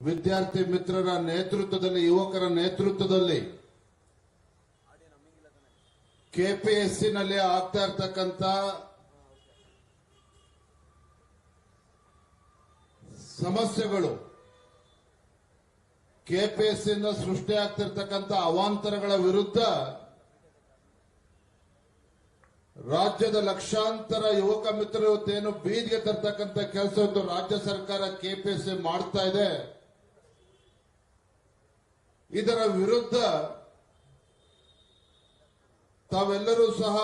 ವಿದ್ಯಾರ್ಥಿ ಮಿತ್ರರ ನೇತೃತ್ವದಲ್ಲಿ, ಯುವಕರ ನೇತೃತ್ವದಲ್ಲಿ ಕೆಪಿಎಸ್ಸಿನಲ್ಲಿ ಆಗ್ತಾ ಇರ್ತಕ್ಕಂಥ ಸಮಸ್ಯೆಗಳು, ಕೆಪಿಎಸ್ಸಿಯಿಂದ ಸೃಷ್ಟಿಯಾಗ್ತಿರ್ತಕ್ಕಂಥ ಅವಾಂತರಗಳ ವಿರುದ್ಧ ರಾಜ್ಯದ ಲಕ್ಷಾಂತರ ಯುವಕ ಮಿತ್ರರು ಇವತ್ತೇನು ಬೀದಿಗೆ ತರ್ತಕ್ಕಂಥ ಕೆಲಸವನ್ನು ರಾಜ್ಯ ಸರ್ಕಾರ ಕೆಪಿಎಸ್ಸಿ ಮಾಡ್ತಾ ಇದೆ. ಇದರ ವಿರುದ್ಧ ತಾವೆಲ್ಲರೂ ಸಹ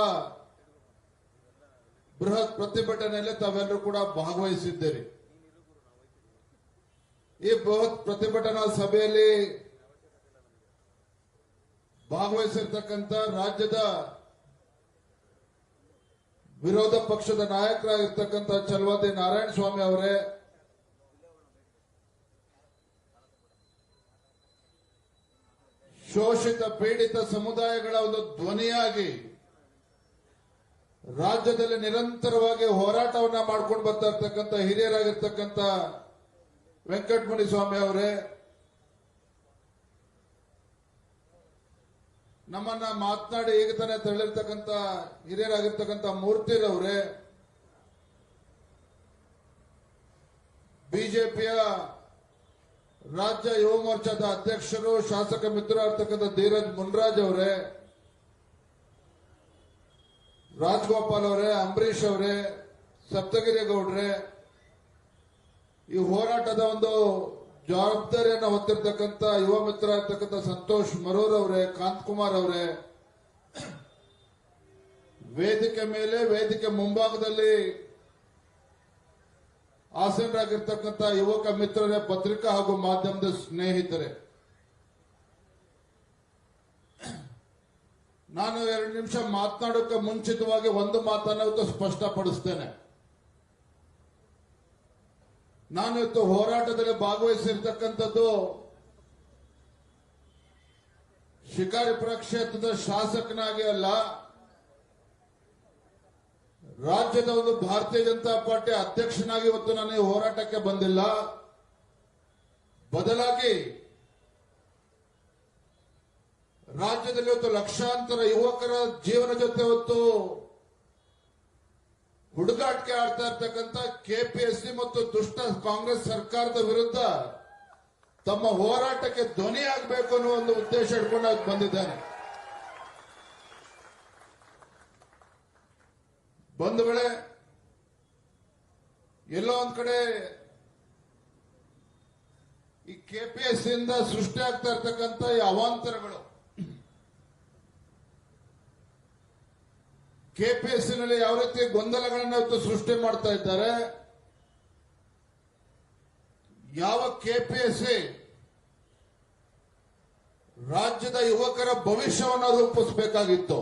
ಬೃಹತ್ ಪ್ರತಿಭಟನೆಯಲ್ಲಿ ತಾವೆಲ್ಲರೂ ಕೂಡ ಭಾಗವಹಿಸಿದ್ದೀರಿ. ಈ ಬೃಹತ್ ಪ್ರತಿಭಟನಾ ಸಭೆಯಲ್ಲಿ ಭಾಗವಹಿಸಿರ್ತಕ್ಕಂಥ ರಾಜ್ಯದ ವಿರೋಧ ಪಕ್ಷದ ನಾಯಕರಾಗಿರ್ತಕ್ಕಂಥ ಚಲವಾದಿ ನಾರಾಯಣಸ್ವಾಮಿ ಅವರೇ, ಶೋಷಿತ ಪೀಡಿತ ಸಮುದಾಯಗಳ ಒಂದು ಧ್ವನಿಯಾಗಿ ರಾಜ್ಯದಲ್ಲಿ ನಿರಂತರವಾಗಿ ಹೋರಾಟವನ್ನ ಮಾಡ್ಕೊಂಡು ಬರ್ತಾ ಇರ್ತಕ್ಕಂಥ ಹಿರಿಯರಾಗಿರ್ತಕ್ಕಂಥ ವೆಂಕಟಮಣಿ ಸ್ವಾಮಿ ಅವರೇ, ನಮ್ಮನ್ನ ಮಾತನಾಡಿ ಈಗ ತಾನೇ ತೆರಳಿರ್ತಕ್ಕಂಥ ಹಿರಿಯರಾಗಿರ್ತಕ್ಕಂಥ ಮೂರ್ತಿರವರೇ, ಬಿಜೆಪಿಯ ರಾಜ್ಯ ಯುವ ಮೋರ್ಚಾದ ಅಧ್ಯಕ್ಷರು ಶಾಸಕ ಮಿತ್ರರಾಗಿರ್ತಕ್ಕಂಥ ಧೀರಜ್ ಮುನ್ರಾಜ್ ಅವರೇ, ರಾಜಗೋಪಾಲ್ ಅವರೇ, ಅಂಬರೀಶ್ ಅವರೇ, ಸಪ್ತಗಿರಿ ಗೌಡ್ರೆ, ಈ ಹೋರಾಟದ ಒಂದು ಜವಾಬ್ದಾರಿಯನ್ನು ಹೊತ್ತಿರ್ತಕ್ಕಂಥ ಯುವ ಮಿತ್ರ ಇರ್ತಕ್ಕಂಥ ಸಂತೋಷ್ ಮರೂರ್ ಅವರೇ, ಕಾಂತಕುಮಾರ್ ಅವರೇ, ವೇದಿಕೆ ಮೇಲೆ ವೇದಿಕೆ ಮುಂಭಾಗದಲ್ಲಿ ಆಸೀನರಾಗಿರ್ತಕ್ಕಂಥ ಯುವಕ ಮಿತ್ರರೇ, ಪತ್ರಿಕಾ ಹಾಗೂ ಮಾಧ್ಯಮದ ಸ್ನೇಹಿತರೆ, ನಾನು 2 ನಿಮಿಷ ಮಾತನಾಡೋಕೆ ಮುಂಚಿತವಾಗಿ ಒಂದು ಮಾತನ್ನು ಇವತ್ತು ಸ್ಪಷ್ಟಪಡಿಸ್ತೇನೆ. ನಾನು ಇವತ್ತು ಹೋರಾಟದಲ್ಲಿ ಭಾಗವಹಿಸಿರ್ತಕ್ಕಂಥದ್ದು ಶಿಕಾರಿಪುರ ಕ್ಷೇತ್ರದ ಶಾಸಕನಾಗಿ ಅಲ್ಲ, ರಾಜ್ಯದ ಒಂದು ಭಾರತೀಯ ಜನತಾ ಪಾರ್ಟಿ ಅಧ್ಯಕ್ಷನಾಗಿ ಇವತ್ತು ನಾನು ಈ ಹೋರಾಟಕ್ಕೆ ಬಂದಿಲ್ಲ. ಬದಲಾಗಿ ರಾಜ್ಯದಲ್ಲಿ ಇವತ್ತು ಲಕ್ಷಾಂತರ ಯುವಕರ ಜೀವನ ಜೊತೆ ಇವತ್ತು ಹುಡುಗಾಟಿಕೆ ಆಡ್ತಾ ಇರ್ತಕ್ಕಂಥ ಕೆಪಿಎಸ್ಸಿ ಮತ್ತು ದುಷ್ಟ ಕಾಂಗ್ರೆಸ್ ಸರ್ಕಾರದ ವಿರುದ್ಧ ತಮ್ಮ ಹೋರಾಟಕ್ಕೆ ಧ್ವನಿಯಾಗಬೇಕು ಅನ್ನೋ ಒಂದು ಉದ್ದೇಶ ಇಟ್ಕೊಂಡು ಬಂದಿದ್ದಾನೆ. ಬಂದ ವೇಳೆ ಎಲ್ಲೋ ಒಂದ್ ಕಡೆ ಈ ಕೆಪಿಎಸ್ಸಿಯಿಂದ ಸೃಷ್ಟಿಯಾಗ್ತಾ ಇರ್ತಕ್ಕಂಥ ಈ ಅವಾಂತರಗಳು, ಕೆಪಿಎಸ್ಸಿನಲ್ಲಿ ಯಾವ ರೀತಿ ಗೊಂದಲಗಳನ್ನು ಇವತ್ತು ಸೃಷ್ಟಿ ಮಾಡ್ತಾ ಇದ್ದಾರೆ, ಯಾವ ಕೆಪಿಎಸ್ಸಿ ರಾಜ್ಯದ ಯುವಕರ ಭವಿಷ್ಯವನ್ನು ರೂಪಿಸಬೇಕಾಗಿತ್ತು,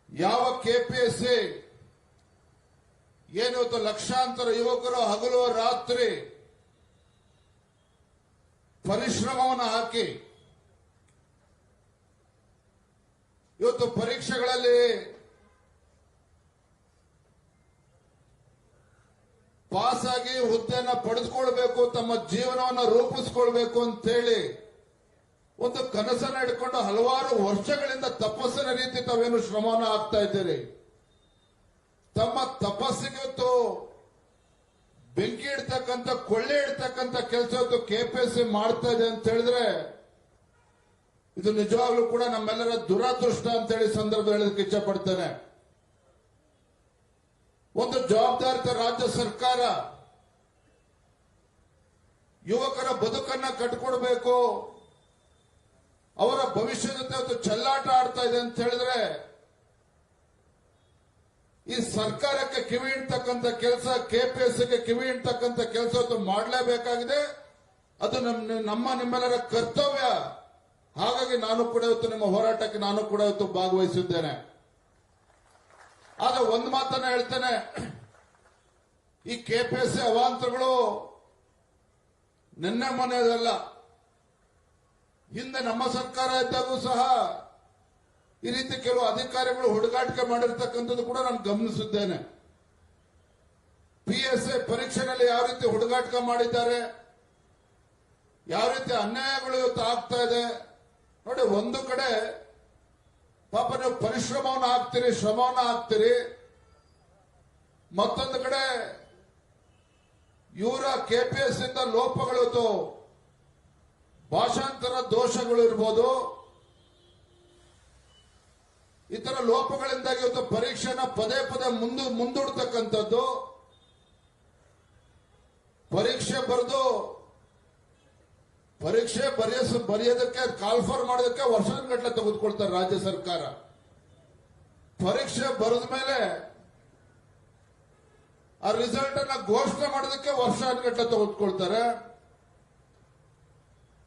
ಯಾವ ಕೆಪಿಎಸ್ಸಿ ಏನಿವತ್ತು ಲಕ್ಷಾಂತರ ಯುವಕರು ಹಗಲು ರಾತ್ರಿ ಪರಿಶ್ರಮವನ್ನು ಹಾಕಿ ಇವತ್ತು ಪರೀಕ್ಷೆಗಳಲ್ಲಿ ಪಾಸ್ ಆಗಿ ಹುದ್ದೆಯನ್ನು ಪಡೆದುಕೊಳ್ಬೇಕು, ತಮ್ಮ ಜೀವನವನ್ನು ರೂಪಿಸಿಕೊಳ್ಬೇಕು ಅಂತೇಳಿ ಒಂದು ಕನಸನ್ನು ಹಿಡ್ಕೊಂಡು ಹಲವಾರು ವರ್ಷಗಳಿಂದ ತಪಸ್ಸಿನ ರೀತಿ ತಾವೇನು ಶ್ರಮವನ್ನು ಹಾಕ್ತಾ ಇದ್ದೀರಿ. ತಮ್ಮ ತಪಸ್ಸಿಗೆ ಇವತ್ತು ಬೆಂಕಿ ಇಡ್ತಕ್ಕಂಥ, ಕೊಳ್ಳೆ ಇಡ್ತಕ್ಕಂಥ ಕೆಲಸ ಇವತ್ತು ಕೆಪಿಎಸ್ಸಿ ಮಾಡ್ತಾ ಇದೆ ಅಂತ ಹೇಳಿದ್ರೆ ಇದು ನಿಜವಾಗ್ಲೂ ಕೂಡ ನಮ್ಮೆಲ್ಲರ ದುರಾದೃಷ್ಟ ಅಂತೇಳಿ ಸಂದರ್ಭ ಹೇಳೋದಕ್ಕೆ ಇಚ್ಛೆ ಪಡ್ತೇನೆ. ಒಂದು ಜವಾಬ್ದಾರಿತ ರಾಜ್ಯ ಸರ್ಕಾರ ಯುವಕರ ಬದುಕನ್ನ ಕಟ್ಕೊಡ್ಬೇಕು, ಅವರ ಭವಿಷ್ಯದ ಜೊತೆ ಇವತ್ತು ಚೆಲ್ಲಾಟ ಆಡ್ತಾ ಇದೆ ಅಂತ ಹೇಳಿದ್ರೆ ಈ ಸರ್ಕಾರಕ್ಕೆ ಕಿವಿ ಇಡ್ತಕ್ಕಂಥ ಕೆಲಸ, ಕೆಪಿಎಸ್ಸಿಗೆ ಕಿವಿ ಇಡ್ತಕ್ಕಂಥ ಕೆಲಸ ಇವತ್ತು ಮಾಡಲೇಬೇಕಾಗಿದೆ. ಅದು ನಿಮ್ಮೆಲ್ಲರ ಕರ್ತವ್ಯ. ಹಾಗಾಗಿ ನಾನು ಕೂಡ ಇವತ್ತು ನಿಮ್ಮ ಹೋರಾಟಕ್ಕೆ ನಾನು ಕೂಡ ಇವತ್ತು ಭಾಗವಹಿಸಿದ್ದೇನೆ. ಆದ್ರೆ ಒಂದು ಮಾತನ್ನ ಹೇಳ್ತೇನೆ, ಈ ಕೆಪಿಎಸ್ಸಿ ಅವಾಂತರಗಳು ನಿನ್ನೆ ಮೊನ್ನೆದಲ್ಲ. ಹಿಂದೆ ನಮ್ಮ ಸರ್ಕಾರ ಇದ್ದಾಗೂ ಸಹ ಈ ರೀತಿ ಕೆಲವು ಅಧಿಕಾರಿಗಳು ಹುಡುಗಾಟಿಕೆ ಮಾಡಿರ್ತಕ್ಕಂಥದ್ದು ಕೂಡ ನಾನು ಗಮನಿಸಿದ್ದೇನೆ. PSI ಪರೀಕ್ಷೆನಲ್ಲಿ ಯಾವ ರೀತಿ ಹುಡುಗಾಟ ಮಾಡಿದ್ದಾರೆ, ಯಾವ ರೀತಿ ಅನ್ಯಾಯಗಳು ಇವತ್ತು ಆಗ್ತಾ ಇದೆ ನೋಡಿ. ಒಂದು ಕಡೆ ಪಾಪ ನೀವು ಪರಿಶ್ರಮವನ್ನು ಹಾಕ್ತೀರಿ, ಶ್ರಮವನ್ನು ಹಾಕ್ತೀರಿ, ಮತ್ತೊಂದು ಕಡೆ ಇವರ KPS ಇಂದ ಲೋಪಗಳು, ಭಾಷಾಂತರ ದೋಷಗಳು ಇರ್ಬೋದು, ಈ ತರ ಲೋಪಗಳಿಂದಾಗಿ ಇವತ್ತು ಪರೀಕ್ಷೆನ ಪದೇ ಪದೇ ಮುಂದೂಡ್ತಕ್ಕಂಥದ್ದು. ಪರೀಕ್ಷೆ ಬರೆಯೋದಕ್ಕೆ ಕಾಲ್ಫರ್ ಮಾಡೋದಕ್ಕೆ ವರ್ಷಗಟ್ಟಲೆ ತೆಗೆದುಕೊಳ್ತಾರೆ ರಾಜ್ಯ ಸರ್ಕಾರ. ಪರೀಕ್ಷೆ ಬರೆದ ಮೇಲೆ ಆ ರಿಸಲ್ಟ್ ಅನ್ನ ಘೋಷಣೆ ಮಾಡೋದಕ್ಕೆ ವರ್ಷಗಟ್ಟಲೆ ತೆಗೆದುಕೊಳ್ತಾರೆ.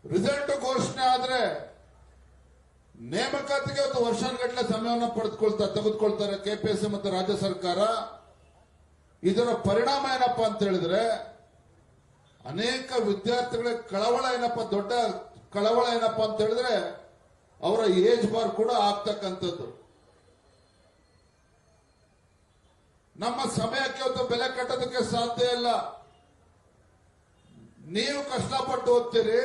ರಿಸಲ್ಟ್ ಘೋಷಣೆ ಆದ್ರೆ ನೇಮಕಾತಿಗೆ ಒಂದು ವರ್ಷಗಟ್ಟಲೆ ಸಮಯವನ್ನು ತೆಗೆದುಕೊಳ್ತಾರೆ KPS ಮತ್ತು ರಾಜ್ಯ ಸರ್ಕಾರ. ಇದರ ಪರಿಣಾಮ ಏನಪ್ಪಾ ಅಂತ ಹೇಳಿದ್ರೆ ಅನೇಕ ವಿದ್ಯಾರ್ಥಿಗಳ ದೊಡ್ಡ ಕಳವಳ ಏನಪ್ಪಾ ಅಂತ ಹೇಳಿದ್ರೆ ಅವರ ಏಜ್ ಬಾರ್ ಕೂಡ ಆಗ್ತಕ್ಕಂಥದ್ದು. ನಮ್ಮ ಸಮಯಕ್ಕೆ ಒಂದು ಬೆಲೆ ಕಟ್ಟೋದಕ್ಕೆ ಸಾಧ್ಯ ಇಲ್ಲ. ನೀವು ಕಷ್ಟಪಟ್ಟು ಓದ್ತೀರಿ,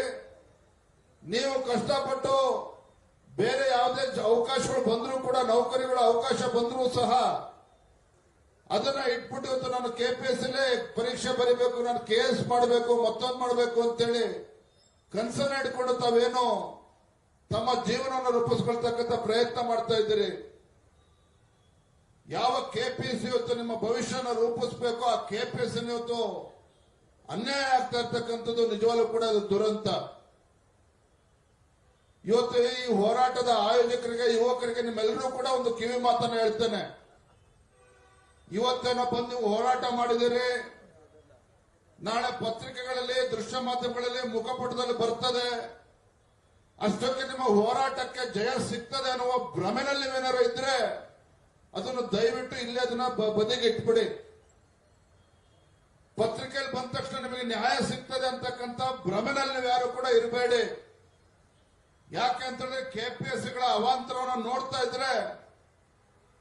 ನೀವು ಕಷ್ಟಪಟ್ಟು ಬೇರೆ ಯಾವುದೇ ಅವಕಾಶಗಳು ಬಂದರೂ ಕೂಡ, ನೌಕರಿಗಳ ಅವಕಾಶ ಬಂದರೂ ಸಹ ಅದನ್ನ ಇಟ್ಬಿಟ್ಟು ಇವತ್ತು ನಾನು KPS ಪರೀಕ್ಷೆ ಬರೀಬೇಕು, ನಾನು KS ಮಾಡಬೇಕು, ಮತ್ತೊಂದು ಮಾಡಬೇಕು ಅಂತೇಳಿ ಕನಸನ್ನ ಇಟ್ಕೊಂಡು ತಾವೇನು ತಮ್ಮ ಜೀವನವನ್ನು ರೂಪಿಸ್ಕೊಳ್ತಕ್ಕಂಥ ಪ್ರಯತ್ನ ಮಾಡ್ತಾ ಇದ್ದೀರಿ. ಯಾವ KPS ಇವತ್ತು ನಿಮ್ಮ ಭವಿಷ್ಯನ ರೂಪಿಸಬೇಕು, ಆ KPS ಇವತ್ತು ಅನ್ಯಾಯ ಆಗ್ತಾ ಇರ್ತಕ್ಕಂಥದ್ದು ನಿಜವಾಗ್ಲೂ ಕೂಡ ಅದು ದುರಂತ. ಇವತ್ತು ಈ ಹೋರಾಟದ ಆಯೋಜಕರಿಗೆ, ಯುವಕರಿಗೆ, ನಿಮ್ಮೆಲ್ಲರೂ ಕೂಡ ಒಂದು ಕಿವಿ ಮಾತನ್ನ ಹೇಳ್ತೇನೆ. ಇವತ್ತೇನೋ ಬಂದು ನೀವು ಹೋರಾಟ ಮಾಡಿದಿರಿ, ನಾಳೆ ಪತ್ರಿಕೆಗಳಲ್ಲಿ, ದೃಶ್ಯ ಮಾಧ್ಯಮಗಳಲ್ಲಿ, ಮುಖಪಟದಲ್ಲಿ ಬರ್ತದೆ, ಅಷ್ಟಕ್ಕೆ ನಿಮ್ಮ ಹೋರಾಟಕ್ಕೆ ಜಯ ಸಿಗ್ತದೆ ಅನ್ನುವ ಭ್ರಮೆನಲ್ಲಿ ನೀವೇನಾರು ಇದ್ರೆ ಅದನ್ನು ದಯವಿಟ್ಟು ಇಲ್ಲೇ ಅದನ್ನ ಬದಿಗೆ ಇಟ್ಬಿಡಿ. ಪತ್ರಿಕೆಯಲ್ಲಿ ಬಂದ ತಕ್ಷಣ ನಿಮಗೆ ನ್ಯಾಯ ಸಿಗ್ತದೆ ಅಂತಕ್ಕಂಥ ಭ್ರಮೆನಲ್ಲಿ ನೀವು ಯಾರು ಕೂಡ ಇರಬೇಡಿ. ಯಾಕೆ ಅಂತಂದ್ರೆ KPSಗಳ ಅವಾಂತರವನ್ನು ನೋಡ್ತಾ ಇದ್ರೆ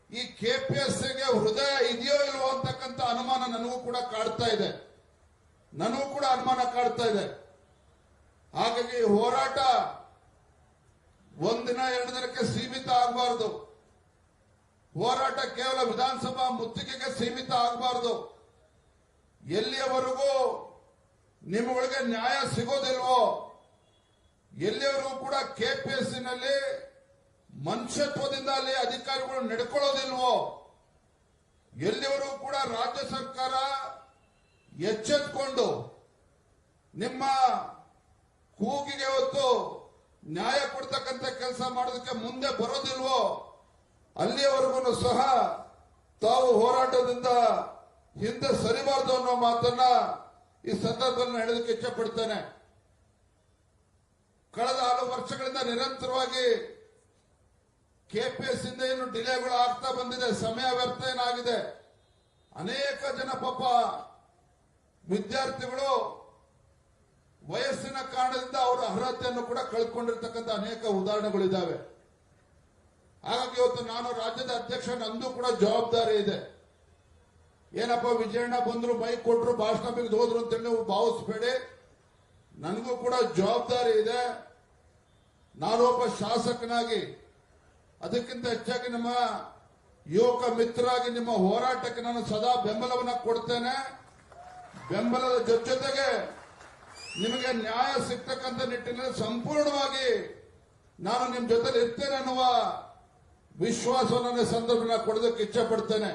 ಈ KPSಗೆ ಹೃದಯ ಇದೆಯೋ ಇಲ್ವೋ ಅಂತಕ್ಕಂಥ ಅನುಮಾನ ನನಗೂ ಕೂಡ ಕಾಡ್ತಾ ಇದೆ. ಹಾಗಾಗಿ ಹೋರಾಟ ಒಂದಿನ ಎರಡು ದಿನಕ್ಕೆ ಸೀಮಿತ ಆಗಬಾರದು. ಹೋರಾಟ ಕೇವಲ ವಿಧಾನಸಭಾ ಮುತ್ತಿಗೆಗೆ ಸೀಮಿತ ಆಗಬಾರದು. ಎಲ್ಲಿಯವರೆಗೂ ನಿಮ್ಮಗಳಿಗೆ ನ್ಯಾಯ ಸಿಗೋದಿಲ್ವೋ, ಎಲ್ಲಿಯವರೆಗೂ ಕೂಡ KPSನಲ್ಲಿ ಮನುಷ್ಯತ್ವದಿಂದ ಅಲ್ಲಿ ಅಧಿಕಾರಿಗಳು ನಡ್ಕೊಳ್ಳೋದಿಲ್ವೋ, ಎಲ್ಲಿವರೆಗೂ ಕೂಡ ರಾಜ್ಯ ಸರ್ಕಾರ ಎಚ್ಚೆತ್ತುಕೊಂಡು ನಿಮ್ಮ ಕೂಗಿಗೆ ಹೊತ್ತು ನ್ಯಾಯ ಕೊಡ್ತಕ್ಕಂಥ ಕೆಲಸ ಮಾಡೋದಕ್ಕೆ ಮುಂದೆ ಬರೋದಿಲ್ವೋ, ಅಲ್ಲಿಯವರೆಗೂ ಸಹ ತಾವು ಹೋರಾಟದಿಂದ ಹಿಂದೆ ಸರಿಬಾರದು ಅನ್ನೋ ಮಾತನ್ನ ಈ ಸಂದರ್ಭದಲ್ಲಿ ಹೇಳೋದಕ್ಕೆ ಇಚ್ಛಪಡ್ತೇನೆ. ಕಳೆದ ಹಲವು ವರ್ಷಗಳಿಂದ ನಿರಂತರವಾಗಿ KPS ಇಂದ ಏನು ಡಿಲೇಗಳು ಆಗ್ತಾ ಬಂದಿದೆ, ಸಮಯ ವ್ಯರ್ಥ ಏನಾಗಿದೆ. ಅನೇಕ ಜನ ಪಾಪ ವಿದ್ಯಾರ್ಥಿಗಳು ವಯಸ್ಸಿನ ಕಾರಣದಿಂದ ಅವರ ಅರ್ಹತೆಯನ್ನು ಕೂಡ ಕಳ್ಕೊಂಡಿರ್ತಕ್ಕಂಥ ಅನೇಕ ಉದಾಹರಣೆಗಳಿದ್ದಾವೆ. ಹಾಗಾಗಿ ಇವತ್ತು ನಾನು ರಾಜ್ಯದ ಅಧ್ಯಕ್ಷ, ನಂದು ಕೂಡ ಜವಾಬ್ದಾರಿ ಇದೆ. ಏನಪ್ಪ ವಿಜಯಣ್ಣ ಬಂದ್ರು, ಮೈಕ್ ಕೊಟ್ರು, ಭಾಷಣ ಬಿಗಿದು ಹೋದ್ರು ಅಂತೇಳಿ ನೀವು ಭಾವಿಸಬೇಡಿ. ನನಗೂ ಕೂಡ ಜವಾಬ್ದಾರಿ ಇದೆ. ನಾನು ಒಬ್ಬ ಶಾಸಕನಾಗಿ, ಅದಕ್ಕಿಂತ ಹೆಚ್ಚಾಗಿ ನಮ್ಮ ಯುವಕ ಮಿತ್ರರಾಗಿ ನಿಮ್ಮ ಹೋರಾಟಕ್ಕೆ ನಾನು ಸದಾ ಬೆಂಬಲವನ್ನು ಕೊಡ್ತೇನೆ. ಬೆಂಬಲದ ಜೊತೆಗೆ ನಿಮಗೆ ನ್ಯಾಯ ಸಿಗ್ತಕ್ಕಂಥ ನಿಟ್ಟಿನಲ್ಲಿ ಸಂಪೂರ್ಣವಾಗಿ ನಾನು ನಿಮ್ಮ ಜೊತೆ ಇರ್ತೇನೆ ಅನ್ನುವ ವಿಶ್ವಾಸವನ್ನು ಸಂದರ್ಭ ಕೊಡೋದಕ್ಕೆ ಇಚ್ಛೆ ಪಡ್ತೇನೆ.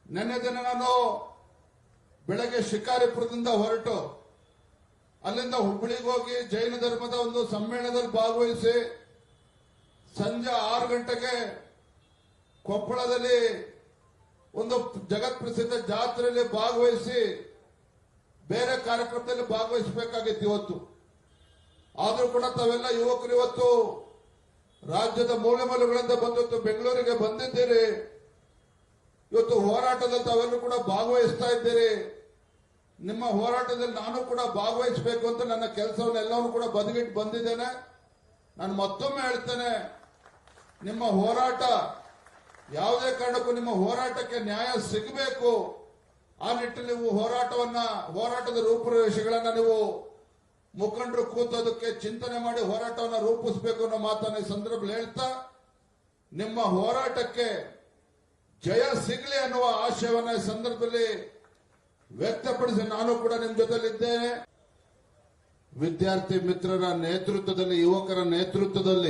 ನಿನ್ನೆ ದಿನ ನಾನು ಬೆಳಗ್ಗೆ ಶಿಕಾರಿಪುರದಿಂದ ಹೊರಟು ಅಲ್ಲಿಂದ ಹುಬ್ಬಳ್ಳಿಗೆ ಹೋಗಿ ಜೈನ ಧರ್ಮದ ಒಂದು ಸಮ್ಮೇಳನದಲ್ಲಿ ಭಾಗವಹಿಸಿ ಸಂಜೆ 6 ಗಂಟೆಗೆ ಕೊಪ್ಪಳದಲ್ಲಿ ಒಂದು ಜಗತ್ ಪ್ರಸಿದ್ಧ ಜಾತ್ರೆಯಲ್ಲಿ ಭಾಗವಹಿಸಿ ಬೇರೆ ಕಾರ್ಯಕ್ರಮದಲ್ಲಿ ಭಾಗವಹಿಸಬೇಕಾಗಿತ್ತು ಇವತ್ತು. ಆದರೂ ಕೂಡ ತಾವೆಲ್ಲ ಯುವಕರು ಇವತ್ತು ರಾಜ್ಯದ ಮೂಲೆ ಮೂಲೆಗಳಿಂದ ಬಂದು ಬೆಂಗಳೂರಿಗೆ ಬಂದಿದ್ದೀರಿ. ಇವತ್ತು ಹೋರಾಟದಲ್ಲಿ ತಾವೆಲ್ಲರೂ ಕೂಡ ಭಾಗವಹಿಸ್ತಾ ಇದ್ದೀರಿ. ನಿಮ್ಮ ಹೋರಾಟದಲ್ಲಿ ನಾನು ಕೂಡ ಭಾಗವಹಿಸಬೇಕು ಅಂತ ನನ್ನ ಕೆಲಸವನ್ನೆಲ್ಲವನ್ನೂ ಕೂಡ ಬದಿಗಿಟ್ಟು ಬಂದಿದ್ದೇನೆ. ನಾನು ಮತ್ತೊಮ್ಮೆ ಹೇಳ್ತೇನೆ, ನಿಮ್ಮ ಹೋರಾಟ ಯಾವುದೇ ಕಾರಣಕ್ಕೂ ನಿಮ್ಮ ಹೋರಾಟಕ್ಕೆ ನ್ಯಾಯ ಸಿಗಬೇಕು ಆ ನಿಟ್ಟಿನಲ್ಲಿ ನೀವು ಹೋರಾಟದ ರೂಪುರೇಷೆಗಳನ್ನ ನೀವು ಮುಖಂಡರು ಕೂತೋದಕ್ಕೆ ಚಿಂತನೆ ಮಾಡಿ ಹೋರಾಟವನ್ನ ರೂಪಿಸಬೇಕು ಅನ್ನೋ ಮಾತನ್ನ ಈ ಸಂದರ್ಭದಲ್ಲಿ ಹೇಳ್ತಾ ನಿಮ್ಮ ಹೋರಾಟಕ್ಕೆ ಜಯ ಸಿಗಲಿ ಅನ್ನುವ ಆಶಯವನ್ನ ಈ ಸಂದರ್ಭದಲ್ಲಿ ವ್ಯಕ್ತಪಡಿಸಿ ನಾನು ಕೂಡ ನಿಮ್ಮ ಜೊತೆಲಿದ್ದೇನೆ. ವಿದ್ಯಾರ್ಥಿ ಮಿತ್ರರ ನೇತೃತ್ವದಲ್ಲಿ, ಯುವಕರ ನೇತೃತ್ವದಲ್ಲಿ